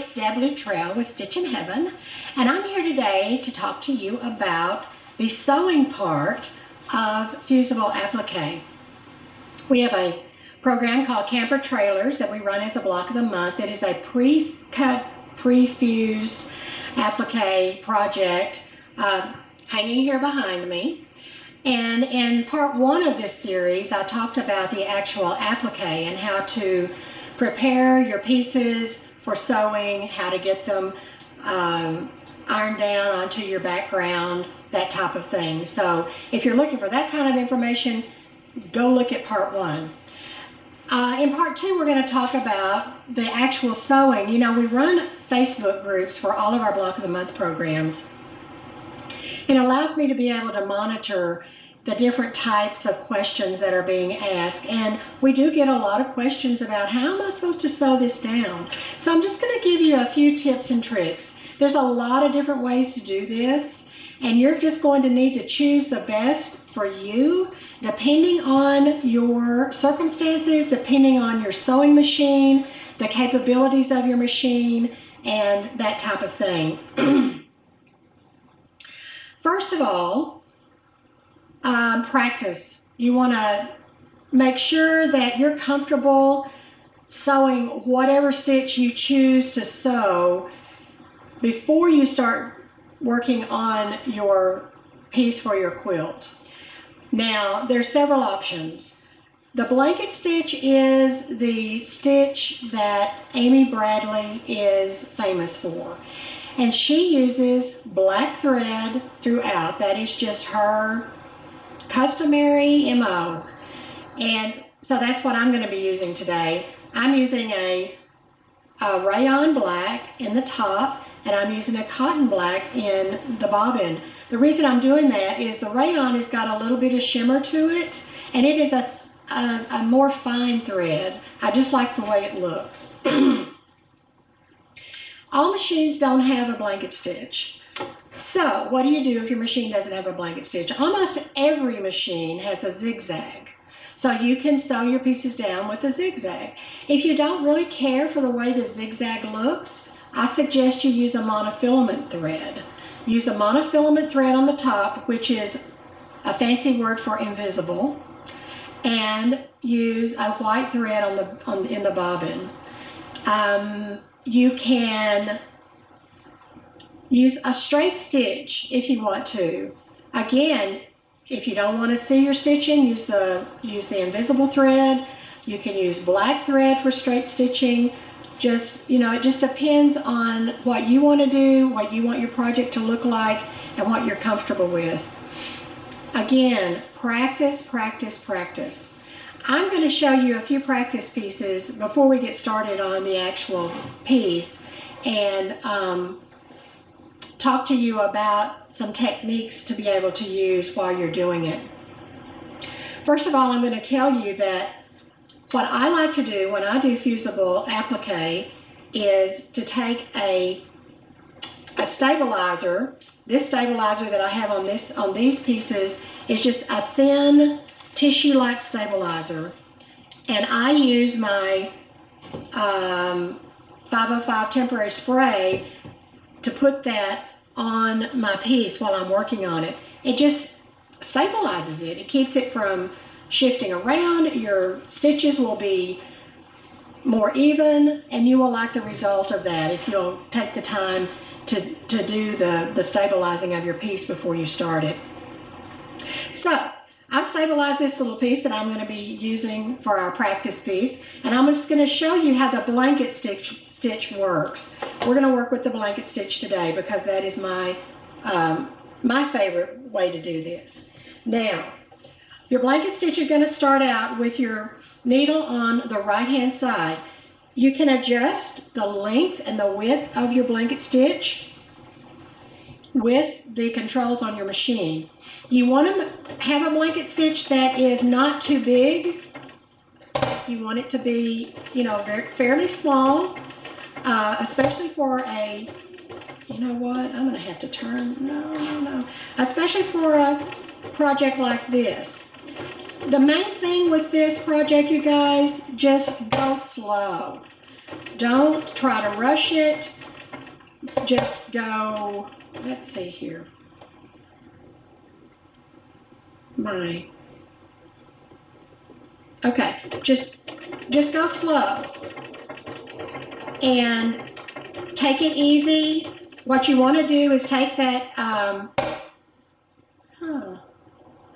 it's Deb Luttrell with Stitch in Heaven, and I'm here today to talk to you about the sewing part of Fusible Appliqué. We have a program called Camper Trailers that we run as a block of the month. It is a pre-cut, pre-fused applique project hanging here behind me. And in part one of this series, I talked about the actual applique and how to prepare your pieces for sewing, how to get them ironed down onto your background, that type of thing. So if you're looking for that kind of information, go look at part one. In part two, we're going to talk about the actual sewing. You know, we run Facebook groups for all of our Block of the Month programs. It allows me to be able to monitor the different types of questions that are being asked. And we do get a lot of questions about how am I supposed to sew this down? So I'm just going to give you a few tips and tricks. There's a lot of different ways to do this, and you're just going to need to choose the best for you, depending on your circumstances, depending on your sewing machine, the capabilities of your machine, and that type of thing. First of all, practice. You want to make sure that you're comfortable sewing whatever stitch you choose to sew before you start working on your piece for your quilt. Now, there's several options. The blanket stitch is the stitch that Amy Bradley is famous for. And she uses black thread throughout. That is just her customary MO. And so that's what I'm going to be using today. I'm using a rayon black in the top, and I'm using a cotton black in the bobbin. The reason I'm doing that is the rayon has got a little bit of shimmer to it, and it is a more fine thread. I just like the way it looks. All machines don't have a blanket stitch. So what do you do if your machine doesn't have a blanket stitch? Almost every machine has a zigzag. So you can sew your pieces down with a zigzag. If you don't really care for the way the zigzag looks, I suggest you use a monofilament thread. Use a monofilament thread on the top, which is a fancy word for invisible, and use a white thread in the bobbin. You can use a straight stitch if you want to. Again, if you don't want to see your stitching, use the invisible thread. You can use black thread for straight stitching. Just, you know, it just depends on what you want to do, what you want your project to look like, and what you're comfortable with. Again, practice, practice, practice. I'm going to show you a few practice pieces before we get started on the actual piece, and talk to you about some techniques to be able to use while you're doing it. First of all, I'm going to tell you that what I like to do when I do Fusible Appliqué is to take a stabilizer. This stabilizer that I have on these pieces is just a thin tissue-like stabilizer, and I use my 505 temporary spray to put that on my piece while I'm working on it. It just stabilizes it. It keeps it from shifting around. Your stitches will be more even, and you will like the result of that if you'll take the time to do the stabilizing of your piece before you start it. So I've stabilized this little piece that I'm going to be using for our practice piece, and I'm just going to show you how the blanket stitch works. We're going to work with the blanket stitch today because that is my favorite way to do this. Now, your blanket stitch is going to start out with your needle on the right hand side. You can adjust the length and the width of your blanket stitch with the controls on your machine. You want to have a blanket stitch that is not too big. You want it to be, you know, fairly small, especially for a, you know what, I'm going to have to turn, no. Especially for a project like this. The main thing with this project, you guys, just go slow. Don't try to rush it. Just go, let's see here. Okay, just go slow. And take it easy. What you want to do is take that,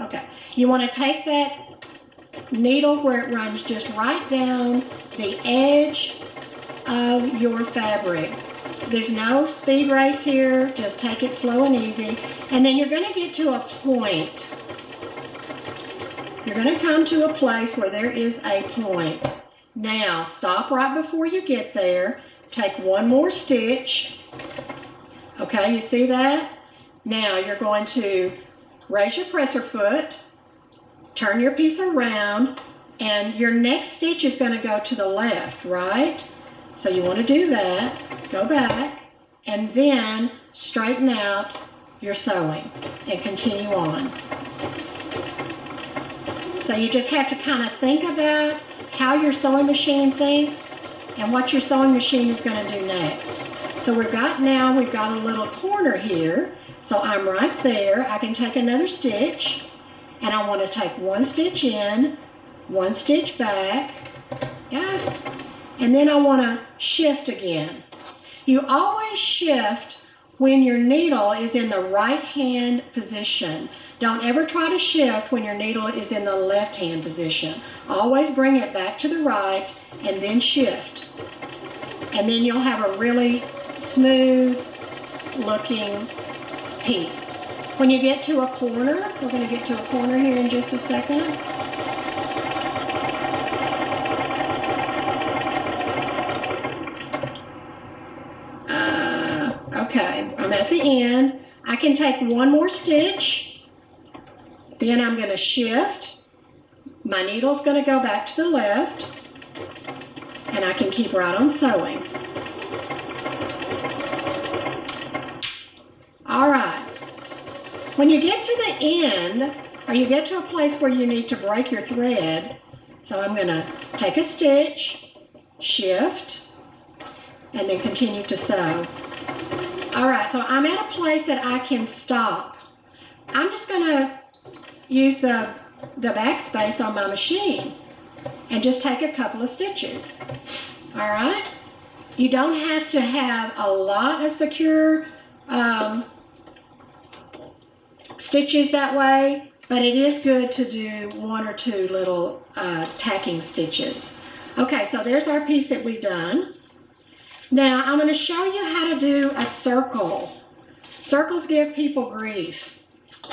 okay. You want to take that needle where it runs just right down the edge of your fabric. There's no speed race here, just take it slow and easy. And then you're going to get to a point. You're going to come to a place where there is a point. Now, stop right before you get there. Take one more stitch. Okay, you see that? Now, you're going to raise your presser foot, turn your piece around, and your next stitch is going to go to the left, right? So you want to do that. Go back, and then straighten out your sewing and continue on. So you just have to kind of think about how your sewing machine thinks and what your sewing machine is going to do next. So we've got a little corner here. So I'm right there. I can take another stitch, and I want to take one stitch in, one stitch back, yeah, and then I want to shift again. You always shift when your needle is in the right hand position. Don't ever try to shift when your needle is in the left hand position. Always bring it back to the right and then shift. And then you'll have a really smooth looking piece. When you get to a corner, we're going to get to a corner here in just a second. Okay, I'm at the end. I can take one more stitch, then I'm going to shift. My needle's going to go back to the left, and I can keep right on sewing. All right. When you get to the end, or you get to a place where you need to break your thread, so I'm going to take a stitch, shift, and then continue to sew. All right, so I'm at a place that I can stop. I'm just going to use the backspace on my machine and just take a couple of stitches. All right? You don't have to have a lot of secure stitches that way, but it is good to do one or two little tacking stitches. Okay, so there's our piece that we've done. Now I'm going to show you how to do a circle. Circles give people grief,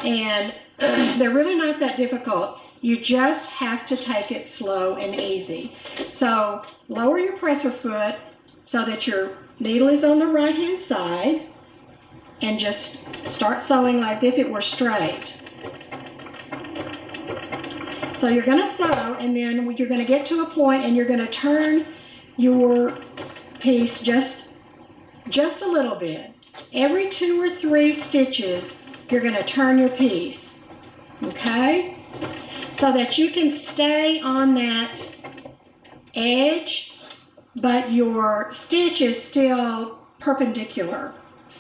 and they're really not that difficult. You just have to take it slow and easy. So lower your presser foot so that your needle is on the right hand side, and just start sewing as if it were straight. So you're going to sew, and then you're going to get to a point and you're going to turn your piece just a little bit. Every 2 or 3 stitches you're going to turn your piece, okay, so that you can stay on that edge but your stitch is still perpendicular.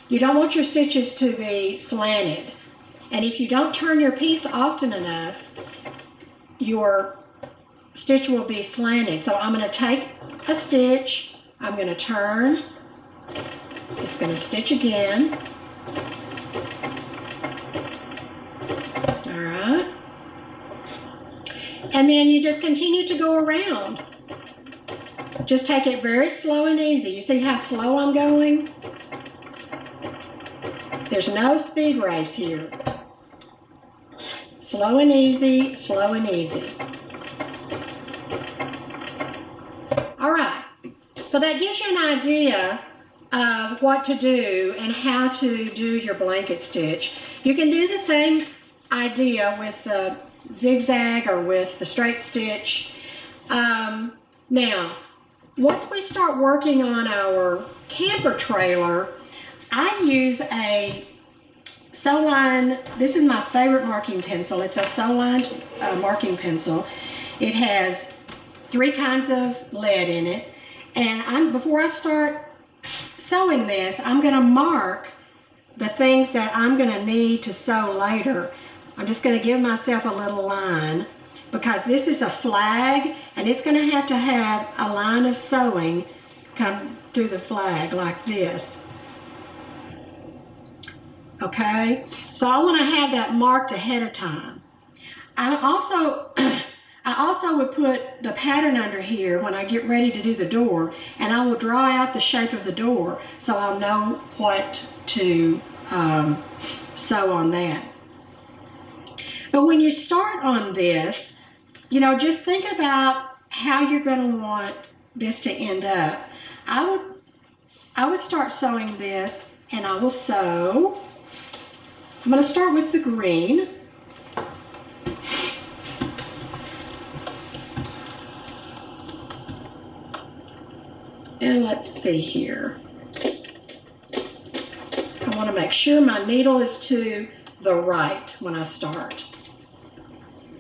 You don't want your stitches to be slanted, and if you don't turn your piece often enough, your stitch will be slanted. So I'm going to take a stitch, I'm going to turn, it's going to stitch again. All right. And then you just continue to go around. Just take it very slow and easy. You see how slow I'm going? There's no speed race here. Slow and easy, slow and easy. All right, so that gives you an idea of what to do and how to do your blanket stitch. You can do the same idea with the zigzag or with the straight stitch. Now, once we start working on our camper trailer, I use a sew line. This is my favorite marking pencil. It's a sew line marking pencil. It has 3 kinds of lead in it, And before I start sewing this, I'm going to mark the things that I'm going to need to sew later. I'm just going to give myself a little line because this is a flag and it's going to have a line of sewing come through the flag like this. Okay, so I want to have that marked ahead of time. I also would put the pattern under here when I get ready to do the door, and I will draw out the shape of the door so I'll know what to sew on that. But when you start on this, you know, just think about how you're going to want this to end up. I would start sewing this, and I will sew. I'm going to start with the green. And let's see here. I want to make sure my needle is to the right when I start.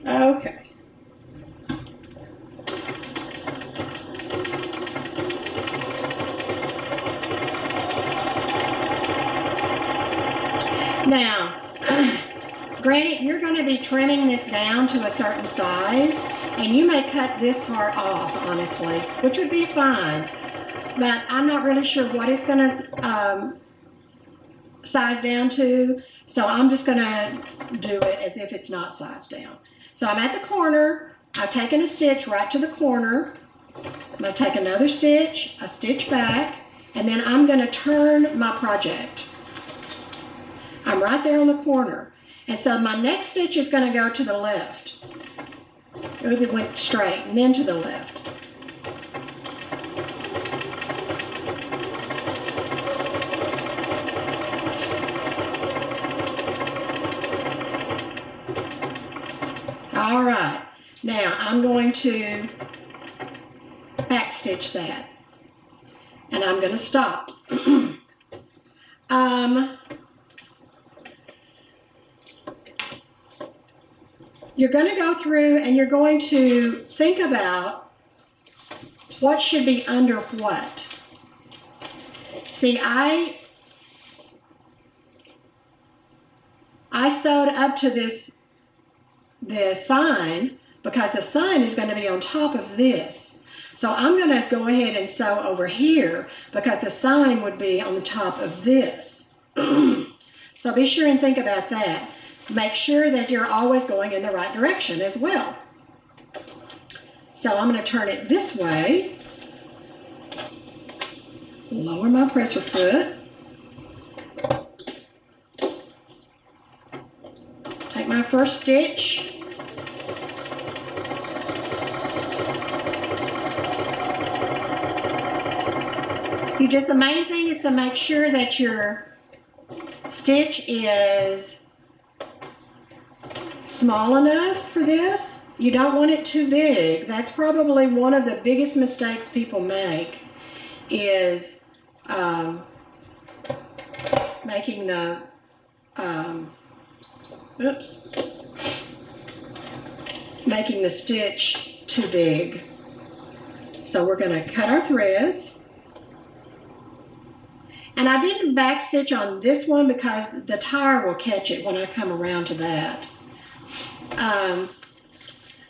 Okay. Now, granted, you're going to be trimming this down to a certain size, and you may cut this part off, honestly, which would be fine. But I'm not really sure what it's going to size down to, so I'm just going to do it as if it's not sized down. So I'm at the corner. I've taken a stitch right to the corner. I'm going to take another stitch, a stitch back, and then I'm going to turn my project. I'm right there on the corner. And so my next stitch is going to go to the left. It went straight and then to the left. All right, now I'm going to back stitch that, and I'm going to stop. You're going to go through and you're going to think about what should be under what. See, I sewed up to this sign because the sign is going to be on top of this. So I'm going to go ahead and sew over here because the sign would be on the top of this. So be sure and think about that. Make sure that you're always going in the right direction as well. So I'm going to turn it this way. Lower my presser foot. Take my first stitch. The main thing is to make sure that your stitch is small enough for this. You don't want it too big. That's probably one of the biggest mistakes people make, is making the making the stitch too big. So we're going to cut our threads. And I didn't backstitch on this one because the tire will catch it when I come around to that.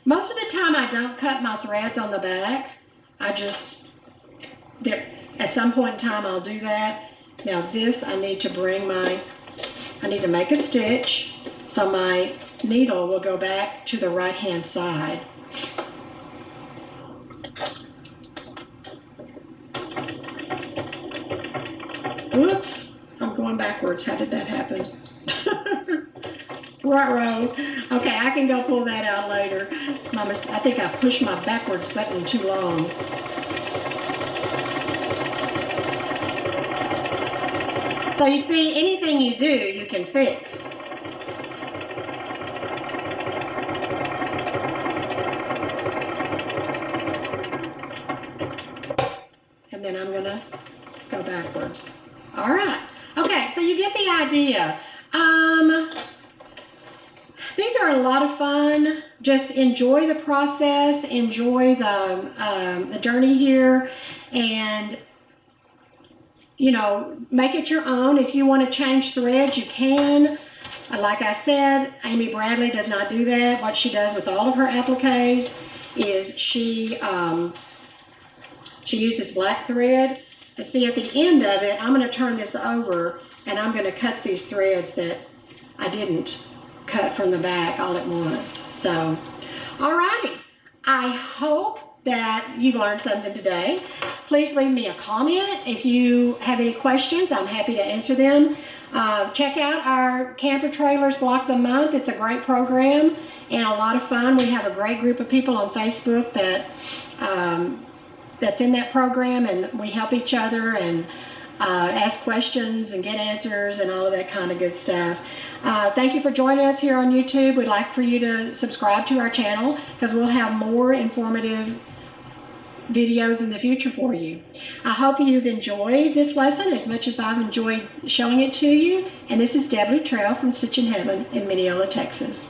Most of the time I don't cut my threads on the back. At some point in time I'll do that. Now this, I need to make a stitch so my needle will go back to the right hand side. Whoops, I'm going backwards. How did that happen? Ruh-roh. Okay, I can go pull that out later. I think I pushed my backwards button too long. So you see, anything you do, you can fix. And then I'm gonna go backwards. All right. Okay, so you get the idea. these are a lot of fun. Just enjoy the process, enjoy the journey here, and you know, make it your own. If you want to change threads, you can. Like I said, Amy Bradley does not do that. What she does with all of her appliques is she uses black thread. And see, at the end of it, I'm going to turn this over and I'm going to cut these threads that I didn't cut from the back all at once. So, alrighty. I hope that you've learned something today. Please leave me a comment. If you have any questions, I'm happy to answer them. Check out our Camper Trailers Block of the Month. It's a great program and a lot of fun. We have a great group of people on Facebook that that's in that program, and we help each other and ask questions and get answers and all of that kind of good stuff. Thank you for joining us here on YouTube. We'd like for you to subscribe to our channel because we'll have more informative videos in the future for you. I hope you've enjoyed this lesson as much as I've enjoyed showing it to you. And this is Debbie Trail from Stitchin Heaven in Mineola, Texas.